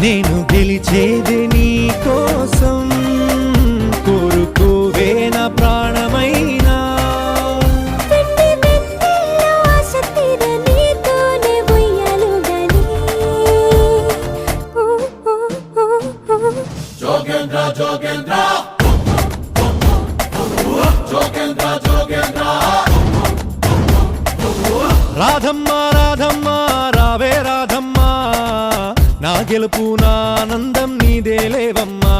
నేను గెలిచేది నీ కోసం, కోరుకోవే నా ప్రాణమైనా. జోగేంద్ర జోగేంద్ర జోగేంద్ర జోగేంద్ర రాధమ్మ రాధమ్మ రావే రాధమ్మ, నా గెలుపు నా ఆనందం నీదే లేవమ్మా.